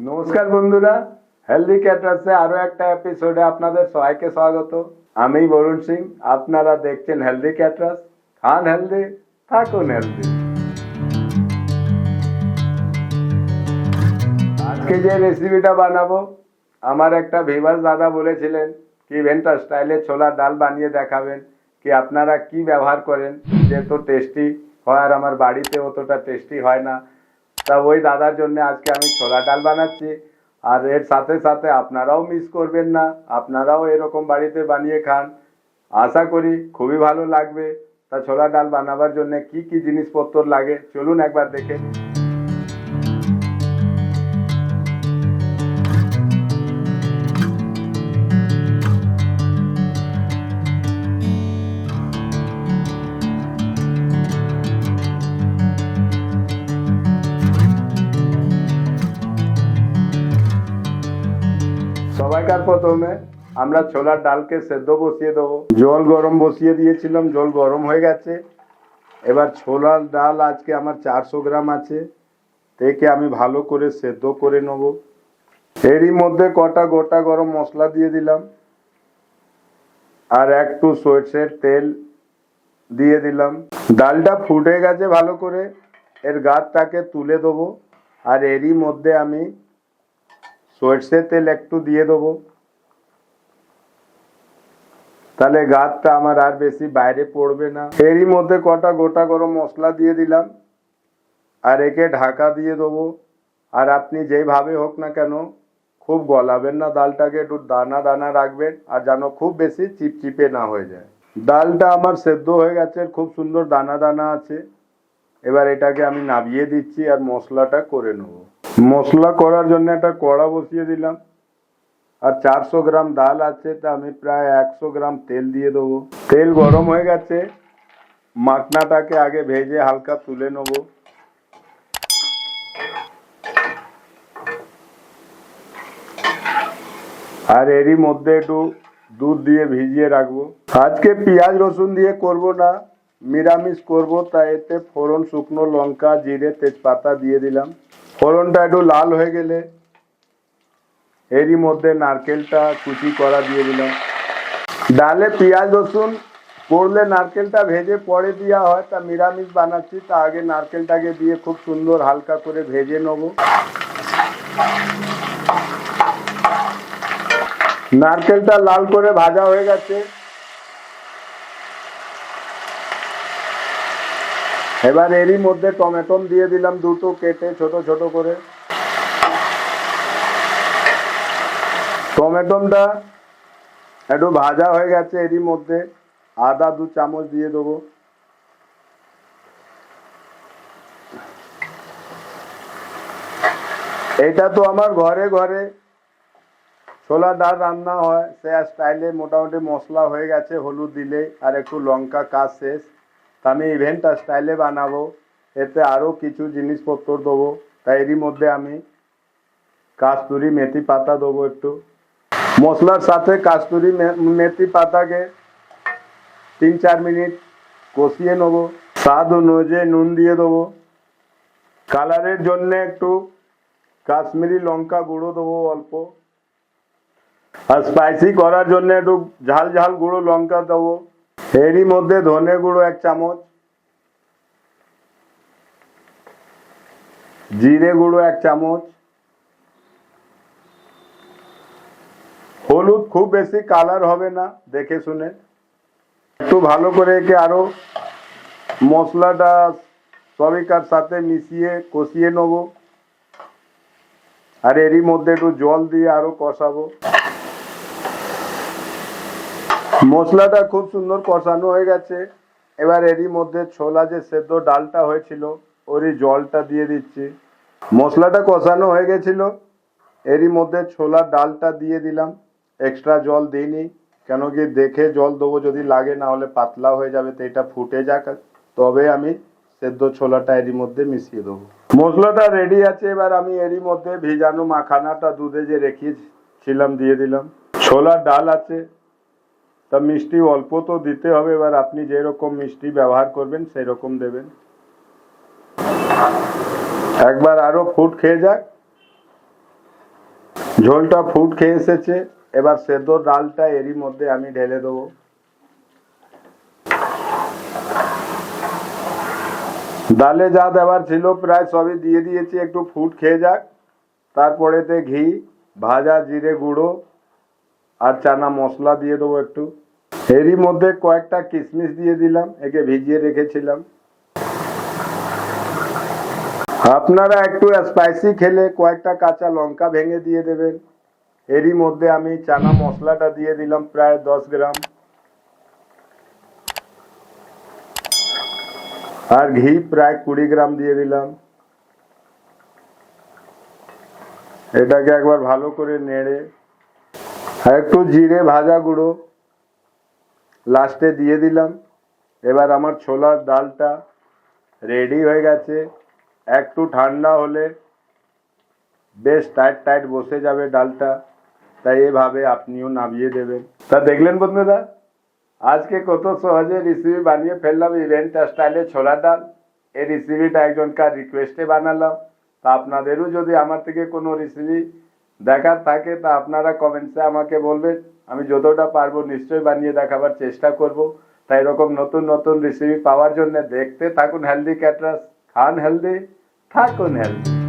নমস্কার বন্ধুরা, হেলদি ক্যাটারার্সে আরো একটা এপিসোডে আপনাদের সবাইকে স্বাগত। আমি বরুণ সিং, আপনারা দেখছেন হেলদি ক্যাটারার্স। খান হেলদি, থাকুন হেলদি। আজকে যে রেসিপিটা বানাবো, আমার একটা ভিউয়ার্স দাদা বলেছিলেন কি ভেন্টা স্টাইলে ছোলার ডাল বানিয়ে দেখাবেন, কি আপনারা কি ব্যবহার করেন যে তো টেস্টি হয়, আর আমার বাড়িতে অতটা টেস্টি হয় না। তা ওই দাদার জন্য আজকে আমি ছোলা ডাল বানাচ্ছি। আর এর সাথে সাথে আপনারাও মিস করবেন না, আপনারাও এরকম বাড়িতে বানিয়ে খান। আশা করি খুবই ভালো লাগবে। তা ছোলা ডাল বানাবার জন্য কি কি জিনিসপত্র লাগে চলুন একবার দেখে নিই। সবাইকার প্রথমে আমরা ছোলার ডালকে সেদ্ধ বসিয়ে দেবো। জল গরম বসিয়ে দিয়েছিলাম, জল গরম হয়ে গেছে। এবার ছোলার ডাল আজকে আমার 400 গ্রাম আছে, থেকে আমি ভালো করে সেদ্ধ করে নেব। এরই মধ্যে কটা গোটা গরম মশলা দিয়ে দিলাম, আর একটু সরষের তেল দিয়ে দিলাম। ডালটা ফুটে গেছে ভালো করে, এর গাছটাকে তুলে দেবো। আর এরই মধ্যে আমি সরষের তেল একটু দিয়ে দেবো, তাহলে গাছটা আমার আর বেশি বাইরে পড়বে না। এরই মধ্যে কটা গোটা গরম মশলা দিয়ে দিলাম, আর একে ঢাকা দিয়ে দেবো। আর আপনি যেভাবে হোক না কেন খুব গলাবেন না ডালটাকে, একটু দানা দানা রাখবেন, আর যেন খুব বেশি চিপচিপে না হয়ে যায়। ডালটা আমার সেদ্ধ হয়ে গেছে, খুব সুন্দর দানা দানা আছে। এবার এটাকে আমি নামিয়ে দিচ্ছি আর মশলাটা করে নেব। মশলা করার জন্য একটা কড়া বসিয়ে দিলাম, আর 400 গ্রাম ডাল আছে, তা আমি প্রায় 100 গ্রাম তেল দিয়ে দেবো। তেল গরম হয়ে গেছে, মাখনাটাকে আগে ভেজে হালকা তুলে নেব। আর এরই মধ্যে একটু দুধ দিয়ে ভিজিয়ে রাখবো। আজকে পেঁয়াজ রসুন দিয়ে করব না, নিরামিষ করব, তাই এতে ফোড়ন, শুকনো লঙ্কা, জিরে, তেজপাতা দিয়ে দিলাম। ফোড়নটা একটু লাল হয়ে গেলে এরই মধ্যে নারকেলটা কুচি করা দিয়ে দিলাম। ডালে পেঁয়াজ রসুন পড়লে নারকেলটা ভেজে পরে দেওয়া হয়, তা নিরামিষ বানাচ্ছি, তা আগে নারকেলটাকে দিয়ে খুব সুন্দর হালকা করে ভেজে নেব। নারকেলটা লাল করে ভাজা হয়ে গেছে। এবার এরই মধ্যে টমেটো দিয়ে দিলাম, দুটো কেটে ছোট ছোট করে। টমেটোটা একটু ভাজা হয়ে গেছে, এরই মধ্যে আদা 2 চামচ দিয়ে দেবো। এটা তো আমার ঘরে ঘরে ছোলা ডাল রান্না হয়, সে স্টাইলে মোটামুটি মশলা হয়ে গেছে, হলুদ দিলে আর একটু লঙ্কা, কাজ শেষ। আমি ইভেন্ট স্টাইলে বানাবো, এতে আরও কিছু জিনিসপত্র দেবো। তাই এরই মধ্যে আমি কাস্তুরি মেথি পাতা দেবো একটু। মশলার সাথে কাস্তুরি মেথি পাতাকে 3-4 মিনিট কষিয়ে নেবো। স্বাদ অনুযায়ী নুন দিয়ে দেবো। কালারের জন্য একটু কাশ্মীরি লঙ্কা গুঁড়ো দেবো অল্প, আর স্পাইসি করার জন্য একটু ঝাল ঝাল গুঁড়ো লঙ্কা দেবো। এরই মধ্যে ধনে গুঁড়ো 1 চামচ, জিরে গুঁড়ো 1 চামচ, হলুদ খুব বেশি কালার হবে না, দেখে শুনে। একটু ভালো করে একে আরো মশলাটা সবিকার সাথে মিশিয়ে কষিয়ে নেব। আর এরই মধ্যে একটু জল দিয়ে আরো কষাবো। মশলাটা খুব সুন্দর কষানো হয়ে গেছে। এবার এরই মধ্যে ছোলা যে সেদ্ধ ডালটা হয়েছিল ওরই জলটা দিয়ে দিচ্ছি। মশলাটা কষানো হয়ে গেছিল, এরই মধ্যে ছোলার ডালটা দিয়ে দিলাম। এক্সট্রা জল দিইনি, কেন কি দেখে জল দেবো, যদি লাগে না হলে পাতলা হয়ে যাবে। তো এটা ফুটে যাক, তবে আমি সেদ্ধ ছোলাটা এরই মধ্যে মিশিয়ে দেবো। মশলাটা রেডি আছে, এবার আমি এরই মধ্যে ভিজানো মাখানাটা দুধে যে রেখেছিলাম দিয়ে দিলাম। ছোলার ডাল আছে, তা মিষ্টি অল্প তো দিতে হবে। এবার আপনি যেরকম মিষ্টি ব্যবহার করবেন সেই রকম দেবেন। একবার আরো ফুট খেয়ে যাক, ঝোলটা ফুট খেয়ে এসেছে, এবার সেদ্ধ ডালটা এরই মধ্যে আমি ঢেলে দেবো। ডালে যা দেওয়ার ছিল প্রায় সবই দিয়ে দিয়েছি, একটু ফুট খেয়ে যাক। তারপরেতে ঘি, ভাজা জিরে গুঁড়ো আর চানা মশলা দিয়ে দেবো একটু। এরই মধ্যে কয়েকটা কিশমিশ দিয়ে দিলাম, একে ভিজিয়ে রেখেছিলাম। আপনারা একটু স্পাইসি খেলে কয়েকটা কাঁচা লঙ্কা ভেঙে দিয়ে দেবেন। এরই মধ্যে আমি চানা মশলাটা দিয়ে দিলাম প্রায় 10 গ্রাম, আর ঘি প্রায় 20 গ্রাম দিয়ে দিলাম। এটাকে একবার ভালো করে নেড়ে আর একটু জিরে ভাজা গুঁড়ো লাস্টে দিয়ে দিলাম। এবার আমার ছোলার ডালটা রেডি হয়ে গেছে। একটু ঠান্ডা হলে বেশ টাইট টাইট বসে যাবে ডালটা, তাই এভাবে আপনিও নামিয়ে দেবেন। তা দেখলেন বন্ধুরা, আজকে কত সহজে রেসিপি বানিয়ে ফেললাম ইভেন্ট স্টাইলে ছোলার ডাল। এই রেসিপিটা একজনকার রিকোয়েস্টে বানালাম। তা আপনাদেরও যদি আমার থেকে কোনো রেসিপি দেখার থাকে তা আপনারা কমেন্টসে আমাকে বলবেন, আমি যতটা পারবো নিশ্চয়ই বানিয়ে দেখাবার চেষ্টা করব। তাই এরকম নতুন নতুন রেসিপি পাওয়ার জন্য দেখতে থাকুন হেলদি ক্যাটারার্স, খান হেলদি, থাকুন হেলদি।